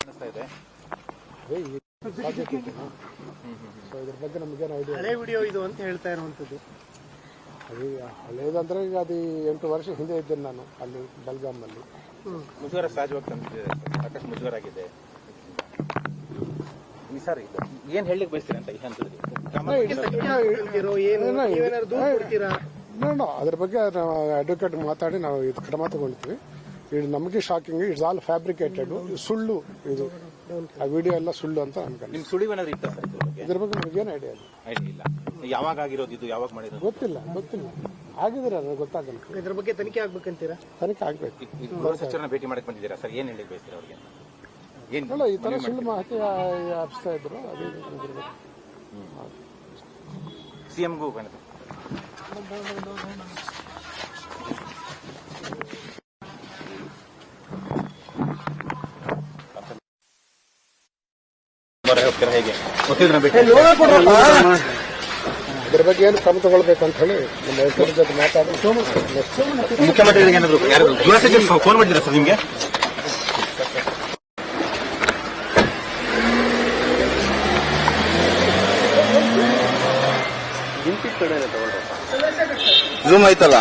ಇದ್ರ ಬಗ್ಗೆ ನಮಗೇನು ಐಡಿಯಾ. ಹಳೆ ವಿಡಿಯೋ ಇದು ಅಂತ ಹೇಳ್ತಾ ಇರುವಂತದ್ದು. ಅದು ಹಳೇದಂದ್ರೆ ಈಗ ಅದು 8 ವರ್ಷ ಹಿಂದೆ ಇದ್ದೇನೆ ನಾನು ಅಲ್ಲಿ ಬೆಲ್ಗಾಮ್ನಲ್ಲಿ. ಮುಜುಗರ ಸಹಜವಾಗಿ ತಂದಿದೆ, ಸಾಕಷ್ಟು ಮುಜುಗರ ಆಗಿದೆ. ಸರ್ ಏನ್ ಹೇಳಲಿಕ್ಕೆ ಬಯಸ್ತೀರಾ ಅಂತ ಈ ಹಂತದಲ್ಲಿ? ಅದ್ರ ಬಗ್ಗೆ ನಾವು ಅಡ್ವೊಕೇಟ್ ಮಾತಾಡಿ ನಾವು ಇದು ಕ್ರಮ ತಗೊಳ್ತೀವಿ. ಇದು ನಮಗೆ ಶಾಕಿಂಗ್, ಇಟ್ಸ್ ಆಲ್ ಫ್ಯಾಬ್ರಿಕೇಟೆಡ್, ಸುಳ್ಳು ಇದು. ಆ ವಿಡಿಯೋ ಎಲ್ಲ ಸುಳ್ಳು ಅಂತ ಅನ್ಕೊಂಡು. ನಿಮ್ ಸುಳಿವೇನಾದ್ರು ಇತ್ತ ಸರ್ ಇದ್ರ ಬಗ್ಗೆ ನಮಗೇನು ಐಡಿಯಾ ಇಲ್ಲ. ಯಾವಾಗ ಆಗಿರೋದು ಇದು, ಯಾವಾಗ ಮಾಡಿರೋದು ಗೊತ್ತಿಲ್ಲ. ಆಗಿದ್ರೆ ಅದು ಗೊತ್ತಾಗಲ್ಲ. ಇದ್ರ ಬಗ್ಗೆ ತನಿಖೆ ಆಗ್ಬೇಕಂತೀರಾ? ತನಿಖೆ ಆಗ್ಬೇಕು. ಗೃಹ ಸಚಿವರನ್ನ ಭೇಟಿ ಮಾಡಕ್ ಬಂದಿದ್ದೀರಾ ಸರ್, ಏನ್ ಹೇಳಿ ಬಯಸ್ತೀರಾ ಅವ್ರಿಗೆ? ಅಲ್ಲ, ಈ ತರ ಸುಳ್ಳು ಮಾಹಿತಿ ಹಬ್ಸ್ತಾ ಇದ್ರು. ಅದೇ ಸಿಎಂಗೂ ಹೇಗೆ ಇದ್ರ ಬಗ್ಗೆ ಏನು ಕ್ರಮ ತಗೊಳ್ಬೇಕಂತ ಹೇಳಿ ನಮ್ಮ ವೈದ್ಯರ ಜೊತೆ ಮಾತಾಡಿ ಮುಖ್ಯಮಂತ್ರಿಗಳಿಗೆ ಏನಾದ್ರು ಗೃಹ ಸಚಿವರು ಫೋನ್ ಮಾಡಿದ್ದೀರಾ ಸರ್ ನಿಮ್ಗೆ? ಝೂಮ್ ಆಯ್ತಲ್ಲ.